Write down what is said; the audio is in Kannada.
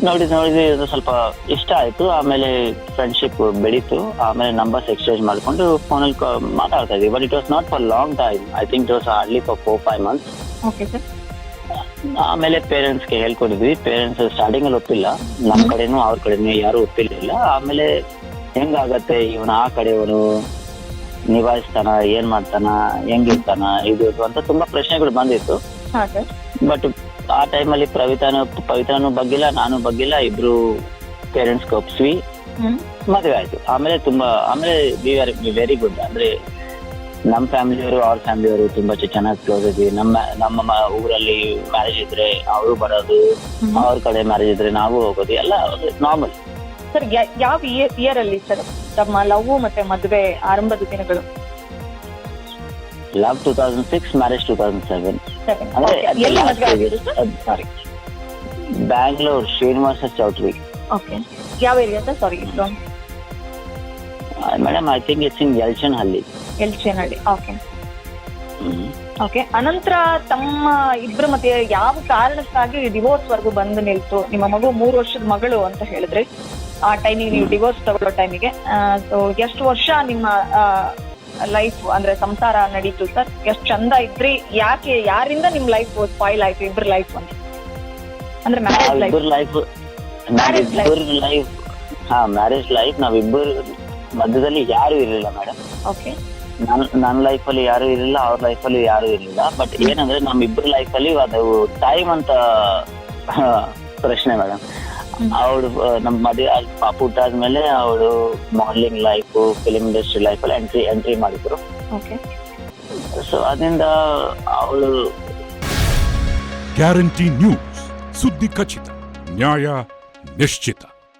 ನೋಡಿ ಅದು ಸ್ವಲ್ಪ ಇಷ್ಟ ಆಯ್ತು. ಆಮೇಲೆ ಫ್ರೆಂಡ್ಶಿಪ್ ಬೆಳೀತು. ಆಮೇಲೆ ನಂಬರ್ಸ್ ಎಕ್ಸ್ಚೇಂಜ್ ಮಾಡ್ಕೊಂಡು ಫೋನಲ್ಲಿ ಮಾತಾಡ್ತಾ ಇದ್ವಿ. But it was not for long time. I think it was hardly for 4-5 months. Okay sir. ಆಮೇಲೆ ಪೇರೆಂಟ್ಸ್ಗೆ ಹೇಳ್ಕೊಡಿದ್ವಿ. ಪೇರೆಂಟ್ಸ್ ಸ್ಟಾರ್ಟಿಂಗ್ ಅಲ್ಲಿ ಒಪ್ಪಿಲ್ಲ, ನಮ್ ಕಡೆನೂ ಅವ್ರ ಕಡೆನೂ ಯಾರು ಒಪ್ಪಿರ್ಲಿಲ್ಲ. ಆಮೇಲೆ ಹೆಂಗಾಗತ್ತೆ, ಇವನು ಆ ಕಡೆಯವನು ನಿಭಾಯಿಸ್ತಾನ, ಏನ್ ಮಾಡ್ತಾನ, ಹೆಂಗಿರ್ತಾನ, ಇದು ಅಂತ ತುಂಬಾ ಪ್ರಶ್ನೆಗಳು ಬಂದಿತ್ತು. ಹಾ ಸರ್. ಬಟ್ ಆ ಟೈಮಲ್ಲಿ ಪವಿತ್ರನೂ ಬಗ್ಗಿಲ್ಲ, ನಾನು ಬಗ್ಗಿಲ್ಲ. ಇಬ್ರು ಪೇರೆಂಟ್ಸ್ ಒಪ್ಸ್ವಿ, ಮದುವೆ ಆಯ್ತು. ಆಮೇಲೆ ವಿ ಆರ್ ವೆರಿ ಗುಡ್. ಅಂದ್ರೆ ನಮ್ಮ ಫ್ಯಾಮಿಲಿಯವರು ಅವ್ರ ಫ್ಯಾಮಿಲಿಯವರು ತುಂಬಾ ಚೆನ್ನಾಗಿ ಕ್ಲೋಸ್ ಇದ್ವಿ. ನಮ್ಮ ಊರಲ್ಲಿ ಮ್ಯಾರೇಜ್ ಇದ್ರೆ ಅವರು ಬರೋದು, ಅವ್ರ ಕಡೆ ಮ್ಯಾರೇಜ್ ಇದ್ರೆ ನಾವು ಹೋಗೋದು, ಎಲ್ಲ ನಾರ್ಮಲ್. ಸರ್, ಯಾವ ಇಯರ್ ಅಲ್ಲಿ ಸರ್ ತಮ್ಮ ಲವ್ ಮತ್ತೆ ಮದುವೆ ಆರಂಭದ ದಿನಗಳು? Love 2006, marriage 2007. ಎಲ್ಲಿ ಮದುವೆ ಆಗಿದ್ದು sir? Sorry, Bangalore, Srinivasa choultry. Okay. ಯಾವ area sir? Sorry, madam, I think it's in Yelachenahalli. Yelachenahalli. Okay. Okay. ಅನಂತರ ತಮ್ಮ ಇಬ್ರು ಮತ್ತೆ ಯಾವ ಕಾರಣಕ್ಕಾಗಿ ಡಿವೋರ್ಸ್ ವರ್ಗು ಬಂದು ನಿಲ್ತು? ನಿಮ್ಮ ಮಗು 3 ವರ್ಷದ ಮಗಳು ಅಂತ ಹೇಳಿದ್ರಿ. ಆ ಟೈಮಿಗೆ ನೀವು ಡಿವೋರ್ಸ್ ತಗೊಳ್ಳೋ ಟೈಮಿಗೆ ಸೊ ಎಷ್ಟು ವರ್ಷ ನಿಮ್ಮ ಲೈಫ್ ಅಂದ್ರೆ ಸಂಸಾರ ನಡೀತು ಸರ್? ಎಷ್ಟು ಚಂದ ಇದ್ರಿ? ಯಾರಿಂದ ನಿಮ್ ಲೈಫ್ ಸ್ಪಾಯ್ಲ್ ಆಯ್ತು, ಇಬ್ರ ಲೈಫ್ ಅಂತ? ಅಂದ್ರೆ ಮ್ಯಾರೇಜ್ ಲೈಫ್ ನಾವಿಬ್ಬರು ಮಧ್ಯದಲ್ಲಿ ಯಾರು ಇರಲಿಲ್ಲ ಮೇಡಮ್. ಓಕೆ. ನನ್ನ ಲೈಫಲ್ಲಿ ಯಾರು ಇರಲಿಲ್ಲ, ಅವ್ರ ಲೈಫಲ್ಲಿ ಯಾರು ಇರಲಿಲ್ಲ. ಬಟ್ ಏನಂದ್ರೆ ನಮ್ಮಿಬ್ಬರ ಲೈಫಲ್ಲಿ ಅದು ಟೈಮ್ ಅಂತ ಪ್ರಶ್ನೆ ಮೇಡಮ್. ಅವಳು ನಮ್ಮ ಮದುವೆ ಪಾಪು ಹುಟ್ಟಾದ್ಮೇಲೆ ಅವಳು ಮಾಡೆಲಿಂಗ್ ಲೈಫ್, ಫಿಲ್ಮ್ ಇಂಡಸ್ಟ್ರಿ ಲೈಫಲ್ಲಿ ಎಂಟ್ರಿ ಮಾಡಿದ್ರು. ಓಕೆ. ಸೊ ಅದರಿಂದ ಅವಳು ಗ್ಯಾರಂಟಿ ನ್ಯೂಸ್, ಸುದ್ದಿ ಖಚಿತ, ನ್ಯಾಯ ನಿಶ್ಚಿತ.